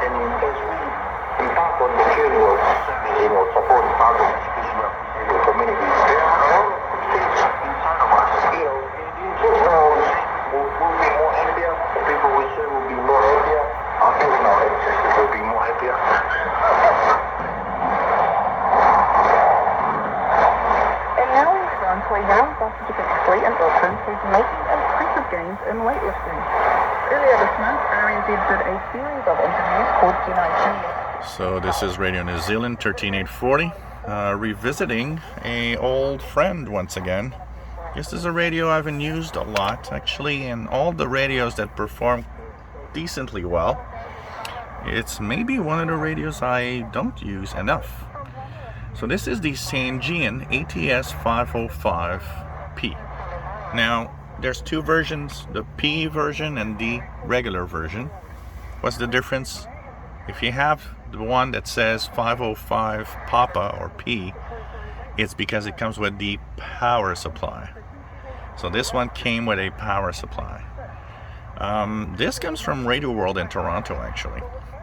embark on the journey of supporting other educational communities, there are a lot of things inside of us. Just we'll be more happier. The people we serve will be more happier. Even our ancestors will be more happier. And now we're on to a young Boston athlete and Oakland who's making impressive gains in weightlifting. Earlier this month, Arias did a series of interviews called G19. So this is Radio New Zealand 13840, revisiting a old friend once again. This is a radio I haven't used a lot, actually, and all the radios that perform decently well, it's maybe one of the radios I don't use enough. So this is the Sangean ATS-505P. Now, there's two versions, the P version and the regular version. What's the difference? If you have the one that says 505 Papa or P, it's because it comes with the power supply. So this one came with a power supply. This comes from Radio World in Toronto, actually.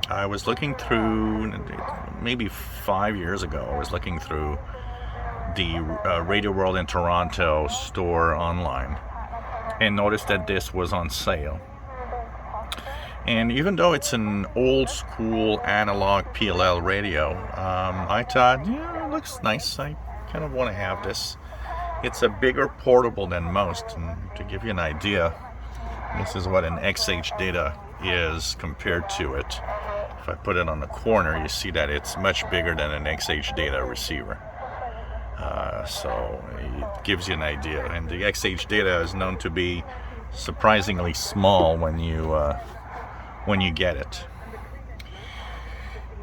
I was looking through, maybe 5 years ago, I was looking through the Radio World in Toronto store online and noticed that this was on sale. And even though it's an old school analog PLL radio, I thought, yeah, it looks nice. I kind of want to have this. It's a bigger portable than most. And to give you an idea, this is what an XH data is compared to it. If I put it on the corner, you see that it's much bigger than an XH data receiver. So it gives you an idea. And the XH data is known to be surprisingly small when you get it.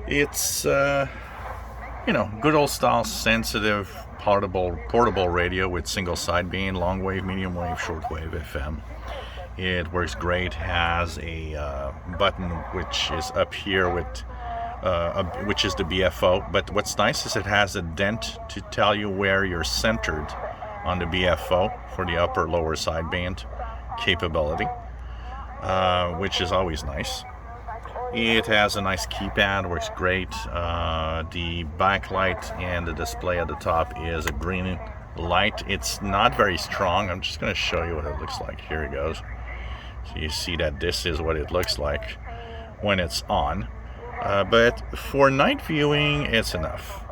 It's good old style sensitive portable radio with single sideband, long wave, medium wave, shortwave, FM. It works great. Has a button which is up here with which is the BFO. But what's nice is it has a dent to tell you where you're centered on the BFO for the upper lower sideband capability, which is always nice. It has a nice keypad, works great. The backlight and the display at the top is a green light. It's not very strong. I'm just going to show you what it looks like. Here it goes. So you see that this is what it looks like when it's on. But for night viewing, it's enough.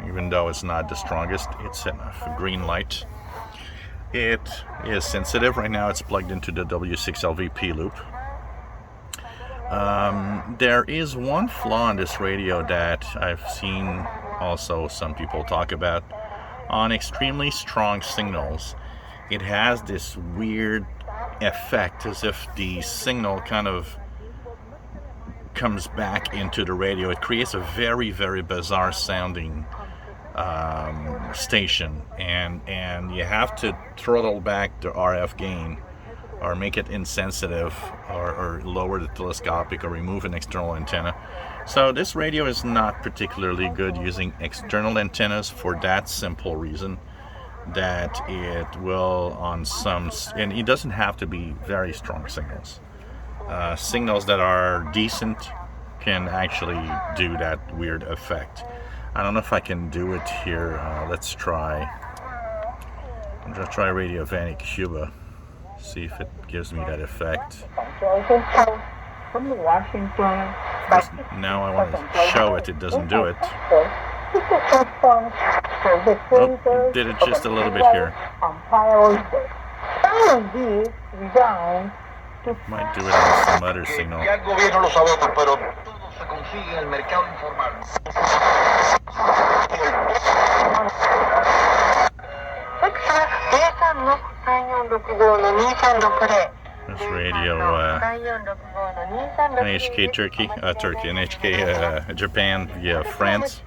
Even though it's not the strongest, it's enough. Green light. It is sensitive. Right now it's plugged into the W6LVP loop. There is one flaw in this radio that I've seen also some people talk about. On extremely strong signals, it has this weird effect as if the signal kind of comes back into the radio. It creates a very, very bizarre sounding station, and you have to throttle back the RF gain or make it insensitive, or lower the telescopic, or remove an external antenna. So this radio is not particularly good using external antennas for that simple reason, that it will on some, and it doesn't have to be very strong signals. Signals that are decent can actually do that weird effect. I don't know if I can do it here. Let's try. I'm going to try Radio Vanik Cuba. See if it gives me that effect. From Washington. Now I want to show it. It doesn't do it. Oh, did it just a little bit here. Might do it on some other signal. This radio, NHK Turkey, NHK Japan via France.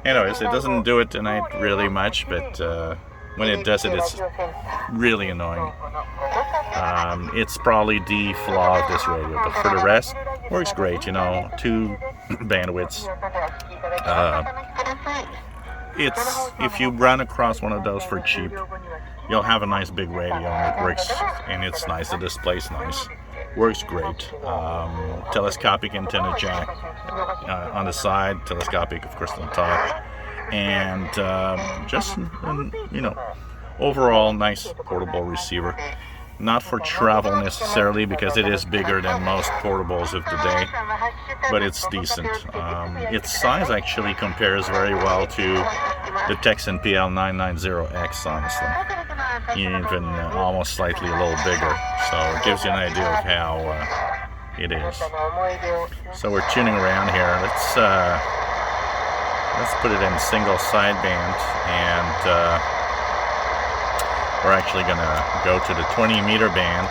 Anyways, it doesn't do it tonight really much, but when it does it, it's really annoying. It's probably the flaw of this radio, but for the rest, works great. 2 bandwidths. It's, if you run across one of those for cheap, you'll have a nice big radio, and it works, and it's nice. The display's nice. works great. Telescopic antenna jack on the side, telescopic of course on top, and just you know, overall nice portable receiver. Not for travel necessarily, because it is bigger than most portables of the day, but it's decent. Its size actually compares very well to the Texan PL990X, honestly. Even almost slightly a little bigger, so it gives you an idea of how it is. So we're tuning around here. Let's put it in single sideband, and we're actually going to go to the 20-meter band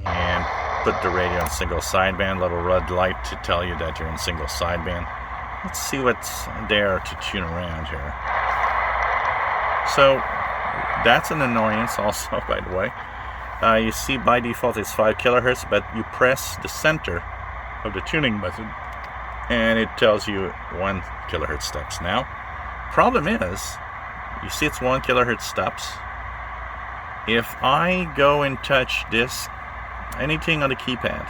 and put the radio in single sideband. Little red light to tell you that you're in single sideband. Let's see what's there to tune around here. So that's an annoyance also, by the way. You see by default it's 5 kilohertz, but you press the center of the tuning button and it tells you 1 kilohertz steps. Now, problem is, you see it's 1 kilohertz steps. If I go and touch this, anything on the keypad,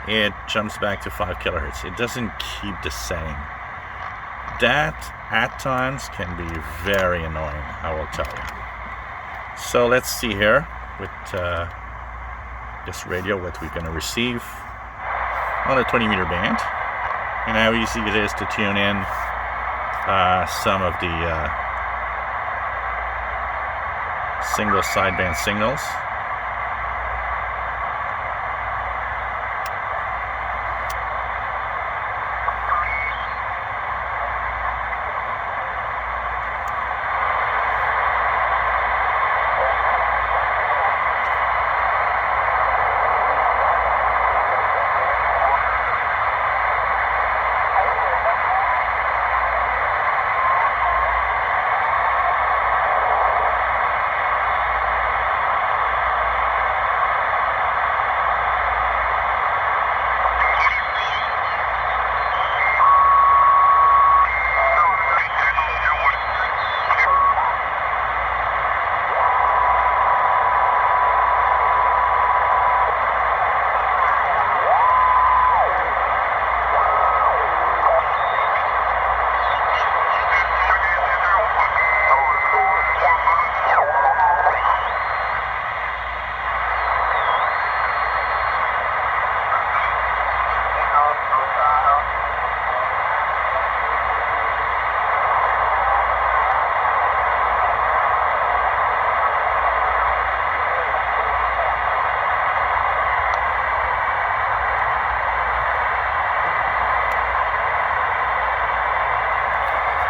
it jumps back to 5 kilohertz. It doesn't keep the setting. That at times can be very annoying, I will tell you. So let's see here with this radio what we're going to receive on a 20-meter band, and how easy it is to tune in some of the single sideband signals.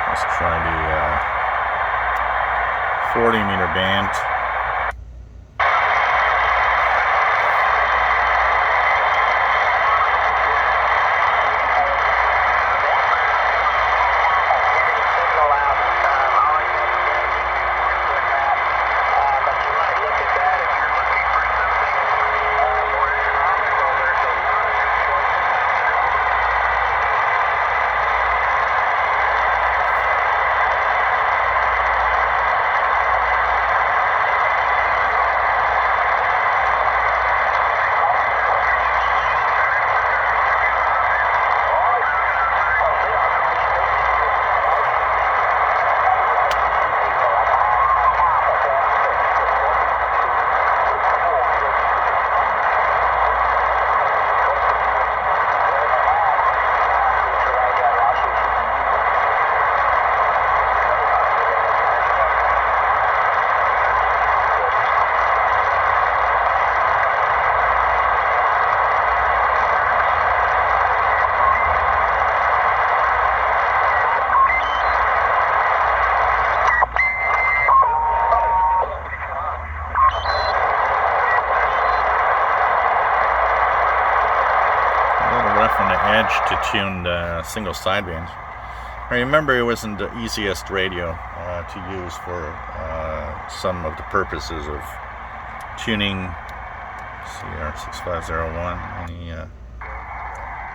Let's try the 40-meter band. On the edge to tune the single sideband. I remember it wasn't the easiest radio to use for some of the purposes of tuning. CR6501.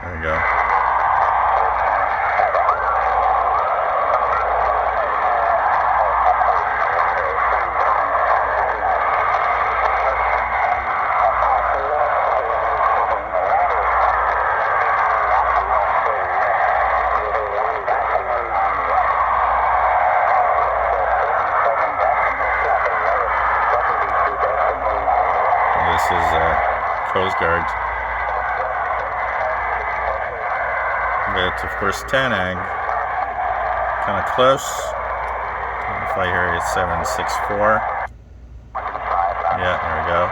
There we go. But of course, Tanag, kind of close. If I hear it's 764. Yeah, there we go.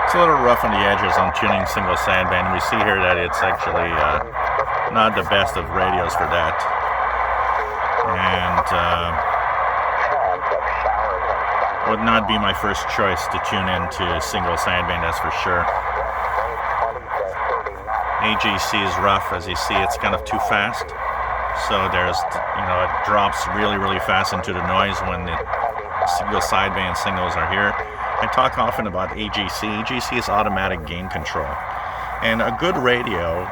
It's a little rough on the edges on tuning single sideband. We see here that it's actually not the best of radios for that. And would not be my first choice to tune into single sideband, that's for sure. AGC is rough, as you see, it's kind of too fast. So there's, it drops really, really fast into the noise when the single sideband signals are here. I talk often about AGC. AGC is automatic gain control. And a good radio,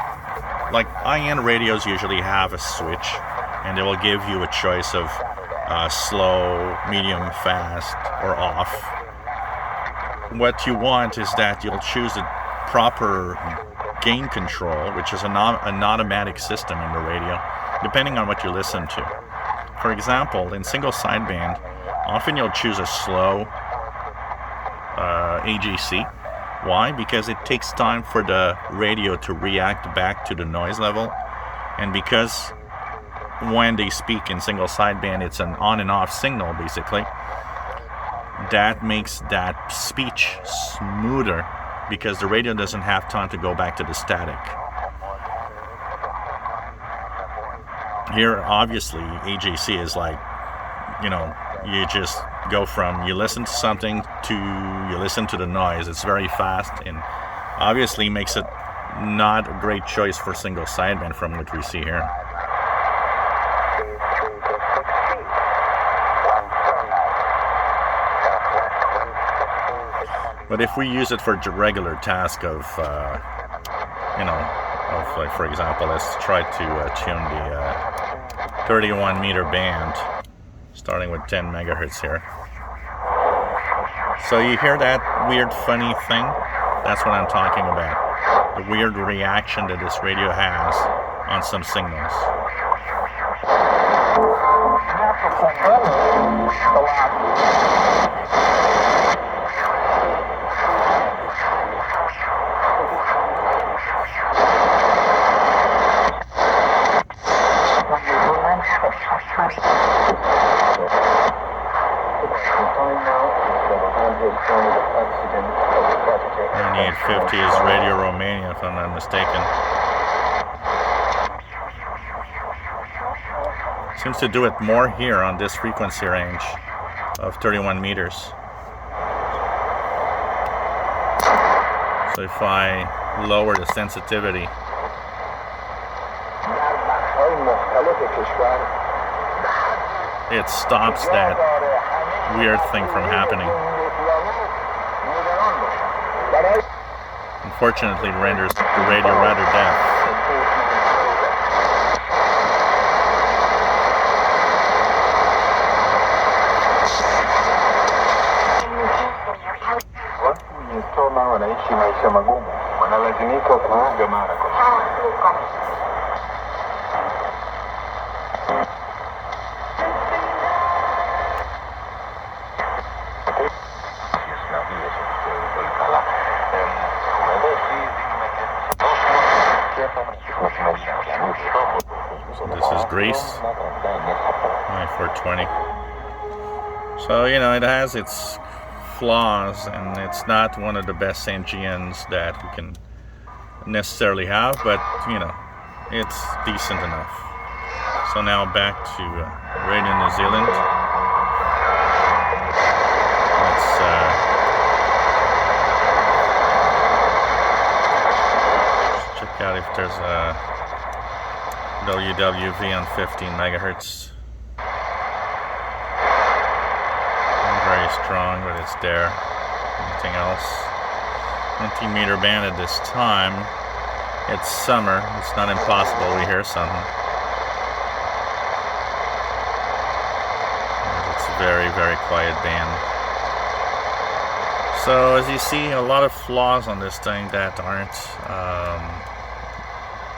like high-end radios usually have a switch, and they will give you a choice of slow, medium, fast, or off. What you want is that you'll choose a proper gain control, which is an automatic system in the radio, depending on what you listen to. For example, in single sideband, often you'll choose a slow AGC. Why? Because it takes time for the radio to react back to the noise level, and because when they speak in single sideband, it's an on and off signal basically. That makes that speech smoother because the radio doesn't have time to go back to the static. Here, obviously, AGC is like, you just go from you listen to something to you listen to the noise. It's very fast and obviously makes it not a great choice for single sideband from what we see here. But if we use it for regular task of, like for example, let's try to tune the 31 meter band, starting with 10 megahertz here. So you hear that weird funny thing? That's what I'm talking about. The weird reaction that this radio has on some signals. And 850 is Radio Romania, if I'm not mistaken. Seems to do it more here on this frequency range of 31 meters. So if I lower the sensitivity, it stops that weird thing from happening. Unfortunately, it renders the radio rather deaf. Watu wanaishi maisha magumu, wanalazimika kuoga mara kwa mara. This is Greece, 420. So, it has its flaws, and it's not one of the best Sangeans that we can necessarily have, but, it's decent enough. So now back to Radio New Zealand. Let's check out if there's a WWV on 15 megahertz. Not very strong, but it's there. Anything else? 20 meter band at this time. It's summer. It's not impossible we hear something. It's a very, very quiet band. So as you see, a lot of flaws on this thing that aren't,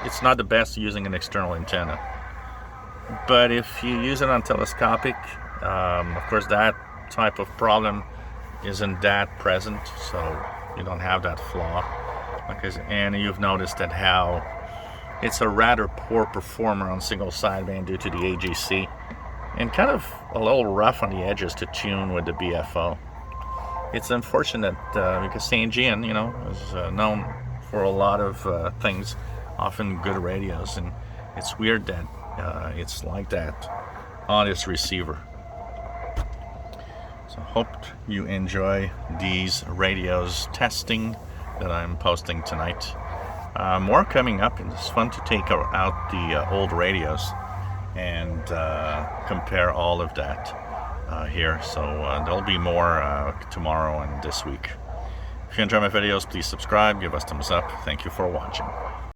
it's not the best using an external antenna. But if you use it on telescopic, of course that type of problem isn't that present, so you don't have that flaw. And you've noticed that how it's a rather poor performer on single sideband due to the AGC, and kind of a little rough on the edges to tune with the BFO. It's unfortunate because Sangean, you know, is known for a lot of things, often good radios, and it's weird that it's like that on its receiver. So hope you enjoy these radios testing that I'm posting tonight. More coming up, and it's fun to take out the old radios and compare all of that here. So there'll be more tomorrow and this week. If you enjoy my videos, please subscribe, give us thumbs up. Thank you for watching.